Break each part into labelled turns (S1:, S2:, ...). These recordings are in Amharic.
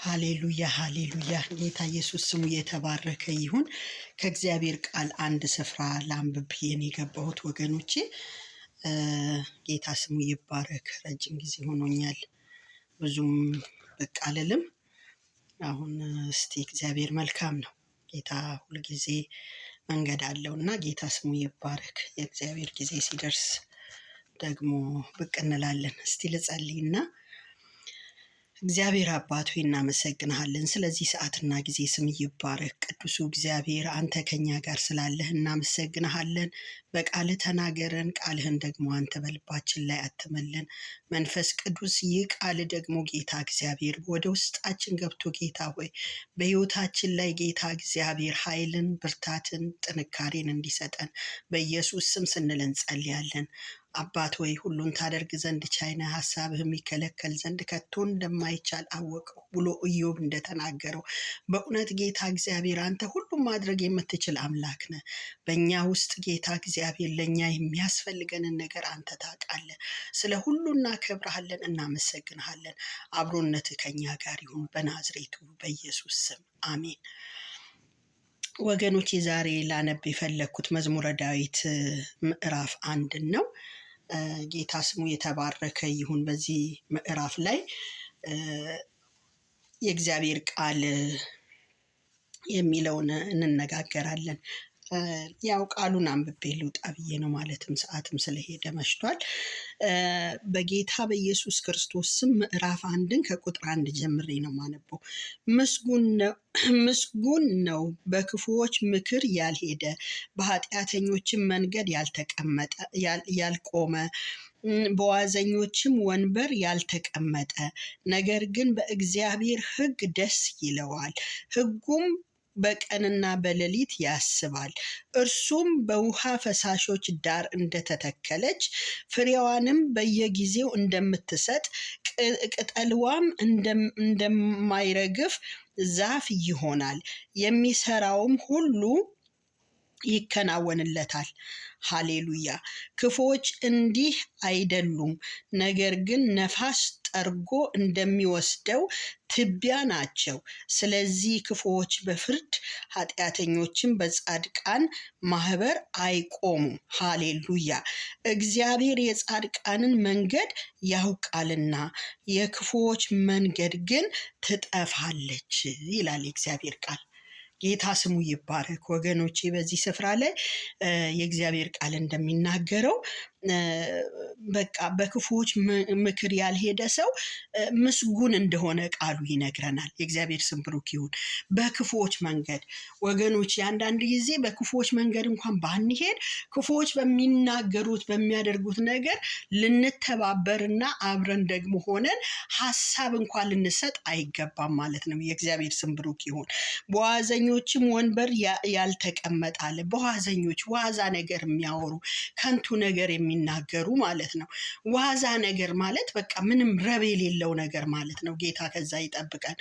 S1: ሃሌሉያ ሃሌሉያ ጌታ ኢየሱስ ስሙ የተባረከ ይሁን። ከእግዚአብሔር ቃል አንድ ስፍራ ላንብብ ብዬ ነው የገባሁት ወገኖቼ። ጌታ ስሙ ይባረክ። ረጅም ጊዜ ሆኖኛል ብዙም በቃ አልልም። አሁን እስቲ እግዚአብሔር መልካም ነው። ጌታ ሁል ጊዜ መንገድ አለውና ጌታ ስሙ ይባረክ። የእግዚአብሔር ጊዜ ሲደርስ ደግሞ ብቅ እንላለን። እስቲ ልጸልይና እግዚአብሔር አባት ሆይ እናመሰግንሃለን። ስለዚህ ሰዓትና ጊዜ ስም ይባረክ። ቅዱሱ እግዚአብሔር አንተ ከኛ ጋር ስላለህ እናመሰግንሃለን። በቃልህ ተናገረን፣ ቃልህን ደግሞ አንተ በልባችን ላይ አትመልን። መንፈስ ቅዱስ ይህ ቃል ደግሞ ጌታ እግዚአብሔር ወደ ውስጣችን ገብቶ ጌታ ሆይ በሕይወታችን ላይ ጌታ እግዚአብሔር ኃይልን፣ ብርታትን፣ ጥንካሬን እንዲሰጠን በኢየሱስ ስም ስንል እንጸልያለን። አባት ወይ ሁሉን ታደርግ ዘንድ ቻይና ሐሳብህ የሚከለከል ዘንድ ከቶ እንደማይቻል አወቀው ብሎ ኢዮብ እንደተናገረው በእውነት ጌታ እግዚአብሔር አንተ ሁሉም ማድረግ የምትችል አምላክ ነህ። በእኛ ውስጥ ጌታ እግዚአብሔር ለእኛ የሚያስፈልገንን ነገር አንተ ታውቃለህ። ስለ ሁሉ እናከብርሃለን፣ እናመሰግንሃለን። አብሮነት ከኛ ጋር ይሁን በናዝሬቱ በኢየሱስ ስም አሜን። ወገኖቼ ዛሬ ላነብ የፈለግኩት መዝሙረ ዳዊት ምዕራፍ 1 ነው። ጌታ ስሙ የተባረከ ይሁን። በዚህ ምዕራፍ ላይ የእግዚአብሔር ቃል የሚለውን እንነጋገራለን። ያው ቃሉን አንብቤ ልውጣ ብዬ ነው፣ ማለትም ሰዓትም ስለሄደ መሽቷል። በጌታ በኢየሱስ ክርስቶስ ስም ምዕራፍ 1 ከቁጥር 1 ጀምሬ ነው ማነበው። ምስጉን ነው በክፉዎች ምክር ያልሄደ፣ በኃጢአተኞችም መንገድ ያልቆመ፣ በዋዘኞችም ወንበር ያልተቀመጠ፣ ነገር ግን በእግዚአብሔር ሕግ ደስ ይለዋል፣ ሕጉም በቀንና በሌሊት ያስባል። እርሱም በውሃ ፈሳሾች ዳር እንደተተከለች ፍሬዋንም በየጊዜው እንደምትሰጥ ቅጠልዋም እንደማይረግፍ ዛፍ ይሆናል። የሚሰራውም ሁሉ ይከናወንለታል። ሃሌሉያ። ክፉዎች እንዲህ አይደሉም፣ ነገር ግን ነፋስ ጠርጎ እንደሚወስደው ትቢያ ናቸው። ስለዚህ ክፉዎች በፍርድ ኃጢአተኞችም በጻድቃን ማህበር አይቆሙም። ሃሌሉያ። እግዚአብሔር የጻድቃንን መንገድ ያውቃልና የክፉዎች መንገድ ግን ትጠፋለች ይላል የእግዚአብሔር ቃል። ጌታ ስሙ ይባረክ። ወገኖቼ በዚህ ስፍራ ላይ የእግዚአብሔር ቃል እንደሚናገረው በቃ በክፉዎች ምክር ያልሄደ ሰው ምስጉን እንደሆነ ቃሉ ይነግረናል። የእግዚአብሔር ስም ብሩክ ይሁን። በክፉዎች መንገድ ወገኖች፣ አንዳንድ ጊዜ በክፉዎች መንገድ እንኳን ባንሄድ ክፉዎች በሚናገሩት በሚያደርጉት ነገር ልንተባበርና አብረን ደግሞ ሆነን ሀሳብ እንኳን ልንሰጥ አይገባም ማለት ነው። የእግዚአብሔር ስም ብሩክ ይሁን። በዋዘኞችም ወንበር ያልተቀመጠ አለ። በዋዘኞች ዋዛ ነገር የሚያወሩ ከንቱ ነገር የሚናገሩ ማለት ነው። ዋዛ ነገር ማለት በቃ ምንም ረብ የሌለው ነገር ማለት ነው። ጌታ ከዛ ይጠብቀን።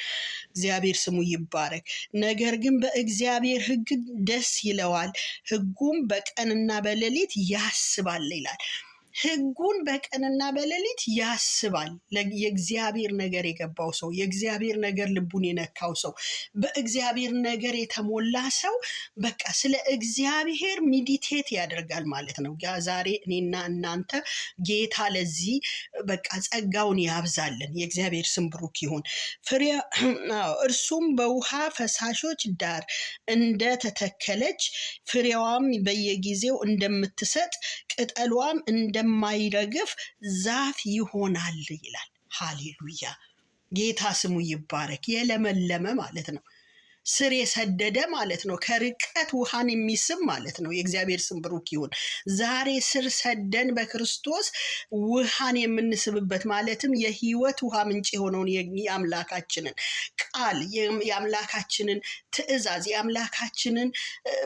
S1: እግዚአብሔር ስሙ ይባረክ። ነገር ግን በእግዚአብሔር ሕግ ደስ ይለዋል፣ ሕጉም በቀንና በሌሊት ያስባል ይላል። ሕጉን በቀንና በሌሊት ያስባል። የእግዚአብሔር ነገር የገባው ሰው፣ የእግዚአብሔር ነገር ልቡን የነካው ሰው፣ በእግዚአብሔር ነገር የተሞላ ሰው በቃ ስለ እግዚአብሔር ሚዲቴት ያደርጋል ማለት ነው። ዛሬ እኔና እናንተ ጌታ ለዚህ በቃ ጸጋውን ያብዛልን። የእግዚአብሔር ስም ብሩክ ይሁን። እርሱም በውሃ ፈሳሾች ዳር እንደተተከለች ፍሬዋም በየጊዜው እንደምትሰጥ ቅጠሏም እንደማይረግፍ ዛፍ ይሆናል ይላል። ሃሌሉያ። ጌታ ስሙ ይባረክ። የለመለመ ማለት ነው። ስር የሰደደ ማለት ነው። ከርቀት ውሃን የሚስብ ማለት ነው። የእግዚአብሔር ስም ብሩክ ይሁን። ዛሬ ስር ሰደን በክርስቶስ ውሃን የምንስብበት ማለትም የህይወት ውሃ ምንጭ የሆነውን የአምላካችንን ቃል፣ የአምላካችንን ትእዛዝ፣ የአምላካችንን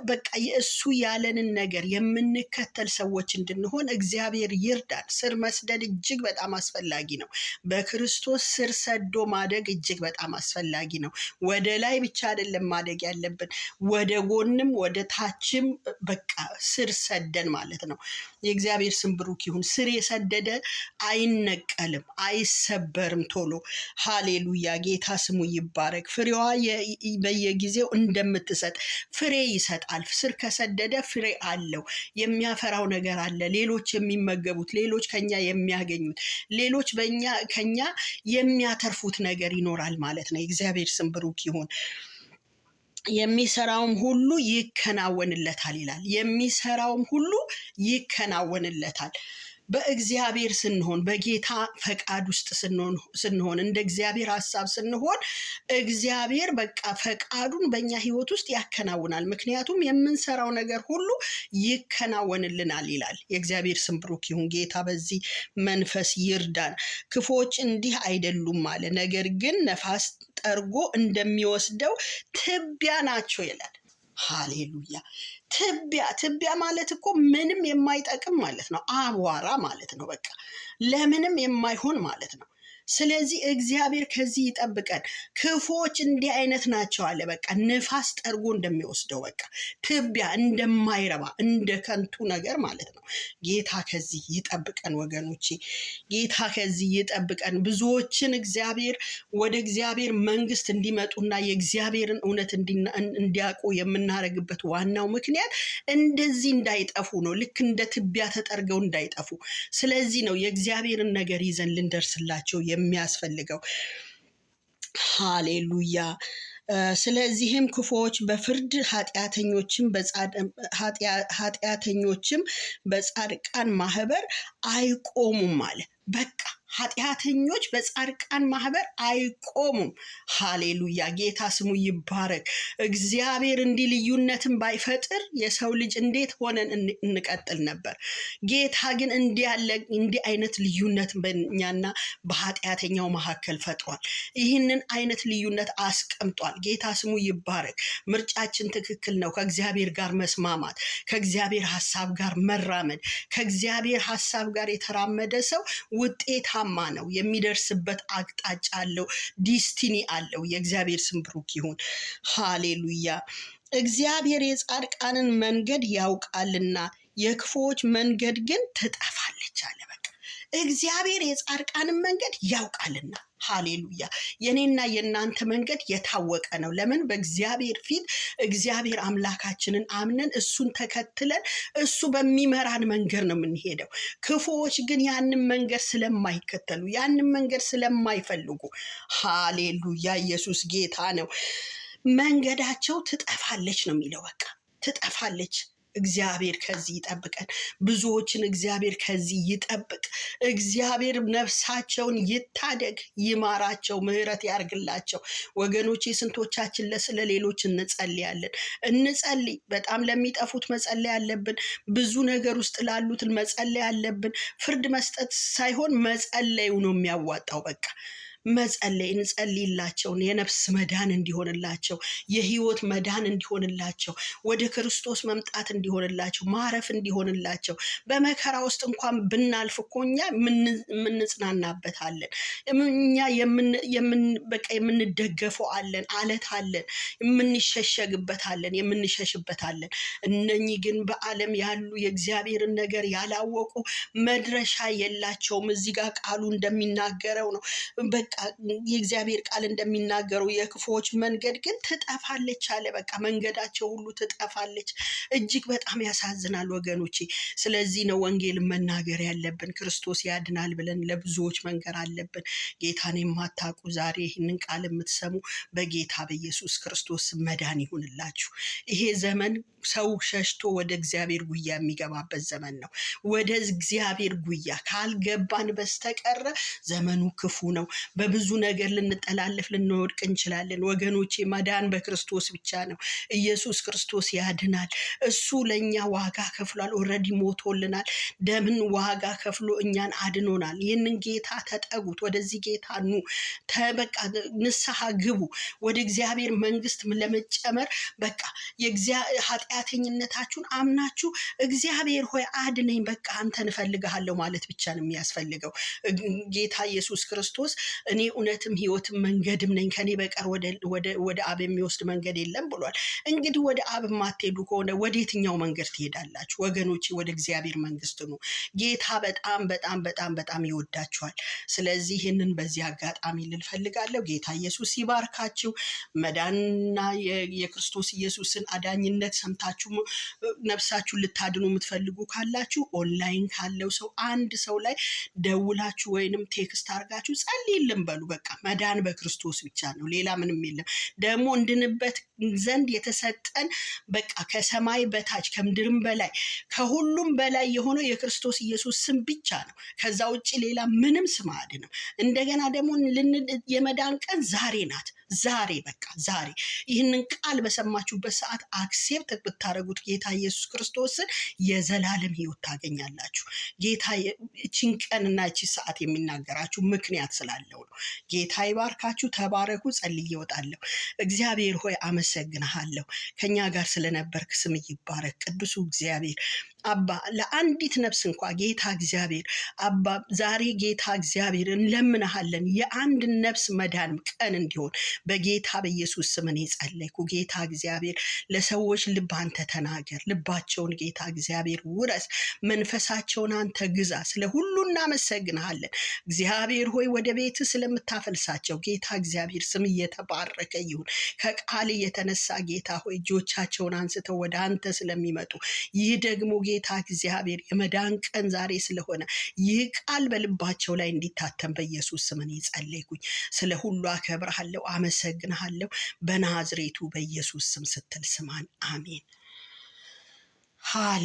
S1: በቃ የእሱ ያለንን ነገር የምንከተል ሰዎች እንድንሆን እግዚአብሔር ይርዳን። ስር መስደድ እጅግ በጣም አስፈላጊ ነው። በክርስቶስ ስር ሰዶ ማደግ እጅግ በጣም አስፈላጊ ነው። ወደ ላይ ብቻ አይደለም አይደለም ማደግ ያለብን፣ ወደ ጎንም ወደ ታችም በቃ ስር ሰደን ማለት ነው። የእግዚአብሔር ስም ብሩክ ይሁን። ስር የሰደደ አይነቀልም፣ አይሰበርም ቶሎ። ሃሌሉያ! ጌታ ስሙ ይባረክ። ፍሬዋ በየጊዜው እንደምትሰጥ ፍሬ ይሰጣል። ስር ከሰደደ ፍሬ አለው፣ የሚያፈራው ነገር አለ። ሌሎች የሚመገቡት፣ ሌሎች ከኛ የሚያገኙት፣ ሌሎች ከኛ የሚያተርፉት ነገር ይኖራል ማለት ነው። የእግዚአብሔር ስም ብሩክ ይሁን። የሚሰራውም ሁሉ ይከናወንለታል ይላል። የሚሰራውም ሁሉ ይከናወንለታል። በእግዚአብሔር ስንሆን፣ በጌታ ፈቃድ ውስጥ ስንሆን፣ እንደ እግዚአብሔር ሐሳብ ስንሆን እግዚአብሔር በቃ ፈቃዱን በእኛ ህይወት ውስጥ ያከናውናል። ምክንያቱም የምንሰራው ነገር ሁሉ ይከናወንልናል ይላል። የእግዚአብሔር ስም ብሩክ ይሁን። ጌታ በዚህ መንፈስ ይርዳን። ክፉዎች እንዲህ አይደሉም አለ፣ ነገር ግን ነፋስ ጠርጎ እንደሚወስደው ትቢያ ናቸው ይላል። ሃሌሉያ! ትቢያ ማለት እኮ ምንም የማይጠቅም ማለት ነው። አቧራ ማለት ነው። በቃ ለምንም የማይሆን ማለት ነው። ስለዚህ እግዚአብሔር ከዚህ ይጠብቀን። ክፉዎች እንዲህ አይነት ናቸው አለ። በቃ ንፋስ ጠርጎ እንደሚወስደው በቃ ትቢያ፣ እንደማይረባ እንደ ከንቱ ነገር ማለት ነው። ጌታ ከዚህ ይጠብቀን ወገኖቼ፣ ጌታ ከዚህ ይጠብቀን። ብዙዎችን እግዚአብሔር ወደ እግዚአብሔር መንግስት እንዲመጡና የእግዚአብሔርን እውነት እንዲያውቁ የምናደርግበት ዋናው ምክንያት እንደዚህ እንዳይጠፉ ነው። ልክ እንደ ትቢያ ተጠርገው እንዳይጠፉ። ስለዚህ ነው የእግዚአብሔርን ነገር ይዘን ልንደርስላቸው የሚያስፈልገው። ሃሌሉያ! ስለዚህም ክፉዎች በፍርድ ኃጢአተኞችም በጻድቃን ማህበር አይቆሙም አለ። በቃ ኃጢአተኞች በጻድቃን ማህበር አይቆሙም። ሃሌሉያ! ጌታ ስሙ ይባረክ። እግዚአብሔር እንዲህ ልዩነትን ባይፈጥር የሰው ልጅ እንዴት ሆነን እንቀጥል ነበር? ጌታ ግን እንዲህ አይነት ልዩነት በእኛና በኃጢአተኛው መካከል ፈጥሯል። ይህንን አይነት ልዩነት አስቀምጧል። ጌታ ስሙ ይባረክ። ምርጫችን ትክክል ነው። ከእግዚአብሔር ጋር መስማማት፣ ከእግዚአብሔር ሐሳብ ጋር መራመድ። ከእግዚአብሔር ሐሳብ ጋር የተራመደ ሰው ውጤታማ ነው። የሚደርስበት አቅጣጫ አለው፣ ዲስቲኒ አለው። የእግዚአብሔር ስም ብሩክ ይሁን። ሃሌሉያ! እግዚአብሔር የጻድቃንን መንገድ ያውቃልና የክፉዎች መንገድ ግን ትጠፋለች አለ። በቃ እግዚአብሔር የጻድቃንን መንገድ ያውቃልና። ሃሌሉያ! የኔና የእናንተ መንገድ የታወቀ ነው። ለምን? በእግዚአብሔር ፊት እግዚአብሔር አምላካችንን አምነን እሱን ተከትለን እሱ በሚመራን መንገድ ነው የምንሄደው። ክፉዎች ግን ያንን መንገድ ስለማይከተሉ፣ ያንን መንገድ ስለማይፈልጉ፣ ሃሌሉያ! ኢየሱስ ጌታ ነው። መንገዳቸው ትጠፋለች ነው የሚለው። በቃ ትጠፋለች። እግዚአብሔር ከዚህ ይጠብቀን። ብዙዎችን እግዚአብሔር ከዚህ ይጠብቅ። እግዚአብሔር ነፍሳቸውን ይታደግ፣ ይማራቸው፣ ምሕረት ያርግላቸው። ወገኖቼ ስንቶቻችን ስለሌሎች እንጸልያለን? እንጸልይ። በጣም ለሚጠፉት መጸለይ አለብን። ብዙ ነገር ውስጥ ላሉትን መጸለይ አለብን። ፍርድ መስጠት ሳይሆን መጸለዩ ነው የሚያዋጣው። በቃ መጸለይ፣ እንጸልይላቸው። የነፍስ መዳን እንዲሆንላቸው፣ የህይወት መዳን እንዲሆንላቸው፣ ወደ ክርስቶስ መምጣት እንዲሆንላቸው፣ ማረፍ እንዲሆንላቸው። በመከራ ውስጥ እንኳን ብናልፍ እኮ እኛ የምንጽናናበት አለን። እኛ በቃ የምንደገፈው አለን፣ አለት አለን፣ የምንሸሸግበት አለን፣ የምንሸሽበት አለን። እነኚህ ግን በዓለም ያሉ የእግዚአብሔርን ነገር ያላወቁ መድረሻ የላቸውም። እዚህ ጋር ቃሉ እንደሚናገረው ነው። የእግዚአብሔር ቃል እንደሚናገረው የክፉዎች መንገድ ግን ትጠፋለች አለ። በቃ መንገዳቸው ሁሉ ትጠፋለች። እጅግ በጣም ያሳዝናል ወገኖቼ። ስለዚህ ነው ወንጌልን መናገር ያለብን። ክርስቶስ ያድናል ብለን ለብዙዎች መንገር አለብን። ጌታን የማታውቁ ዛሬ ይህንን ቃል የምትሰሙ በጌታ በኢየሱስ ክርስቶስ መዳን ይሁንላችሁ። ይሄ ዘመን ሰው ሸሽቶ ወደ እግዚአብሔር ጉያ የሚገባበት ዘመን ነው። ወደ እግዚአብሔር ጉያ ካልገባን በስተቀረ ዘመኑ ክፉ ነው። በብዙ ነገር ልንጠላለፍ፣ ልንወድቅ እንችላለን። ወገኖቼ መዳን በክርስቶስ ብቻ ነው። ኢየሱስ ክርስቶስ ያድናል። እሱ ለእኛ ዋጋ ከፍሏል። ኦልሬዲ ሞቶልናል። ደምን ዋጋ ከፍሎ እኛን አድኖናል። ይህንን ጌታ ተጠጉት። ወደዚህ ጌታ ኑ። በቃ ንስሐ ግቡ። ወደ እግዚአብሔር መንግስት ለመጨመር በቃ ኃጢአተኝነታችሁን አምናችሁ እግዚአብሔር ሆይ አድነኝ፣ በቃ አንተን እፈልግሃለሁ ማለት ብቻ ነው የሚያስፈልገው። ጌታ ኢየሱስ ክርስቶስ እኔ እውነትም ሕይወትም መንገድም ነኝ፣ ከኔ በቀር ወደ አብ የሚወስድ መንገድ የለም ብሏል። እንግዲህ ወደ አብ የማትሄዱ ከሆነ ወደ የትኛው መንገድ ትሄዳላችሁ ወገኖቼ? ወደ እግዚአብሔር መንግስት ነው። ጌታ በጣም በጣም በጣም በጣም ይወዳችኋል። ስለዚህ ይህንን በዚህ አጋጣሚ ልል ፈልጋለሁ። ጌታ ኢየሱስ ይባርካችሁ። መዳንና የክርስቶስ ኢየሱስን አዳኝነት ሰምታችሁ ነፍሳችሁን ልታድኑ የምትፈልጉ ካላችሁ ኦንላይን ካለው ሰው አንድ ሰው ላይ ደውላችሁ ወይንም ቴክስት አድርጋችሁ ጸልይልን በሉ። በቃ መዳን በክርስቶስ ብቻ ነው፣ ሌላ ምንም የለም። ደግሞ እንድንበት ዘንድ የተሰጠን በቃ ከሰማይ በታች ከምድርም በላይ ከሁሉም በላይ የሆነው የክርስቶስ ኢየሱስ ስም ብቻ ነው። ከዛ ውጭ ሌላ ምንም ስም አይደለም። እንደገና ደግሞ የመዳን ቀን ዛሬ ናት። ዛሬ በቃ ዛሬ ይህንን ቃል በሰማችሁበት ሰዓት አክሴፕት ብታደርጉት ጌታ ኢየሱስ ክርስቶስን የዘላለም ሕይወት ታገኛላችሁ። ጌታ እቺን ቀንና እቺ ሰዓት የሚናገራችሁ ምክንያት ስላለው ነው። ጌታ ይባርካችሁ። ተባረኩ። ጸልዬ እወጣለሁ። እግዚአብሔር ሆይ አመሰግንሃለሁ። ከኛ ጋር ስለነበርክ ስም ይባረክ። ቅዱሱ እግዚአብሔር አባ ለአንዲት ነፍስ እንኳ ጌታ እግዚአብሔር አባ ዛሬ ጌታ እግዚአብሔር እንለምንሃለን የአንድ ነፍስ መዳን ቀን እንዲሆን በጌታ በኢየሱስ ስም እኔ ጸለይኩ። ጌታ እግዚአብሔር ለሰዎች ልብ አንተ ተናገር፣ ልባቸውን ጌታ እግዚአብሔር ውረስ፣ መንፈሳቸውን አንተ ግዛ። ስለ ሁሉ እናመሰግንሃለን እግዚአብሔር ሆይ ወደ ቤት ስለምታፈልሳቸው ጌታ እግዚአብሔር ስም እየተባረከ ይሁን። ከቃል የተነሳ ጌታ ሆይ እጆቻቸውን አንስተው ወደ አንተ ስለሚመጡ ይህ ደግሞ ጌታ እግዚአብሔር የመዳን ቀን ዛሬ ስለሆነ ይህ ቃል በልባቸው ላይ እንዲታተም በኢየሱስ ስም እኔ ጸለይኩኝ። ስለ ሁሉ አከብርሃለሁ፣ አመሰግንሃለሁ። በናዝሬቱ በኢየሱስ ስም ስትል ስማን። አሜን። ሃሌ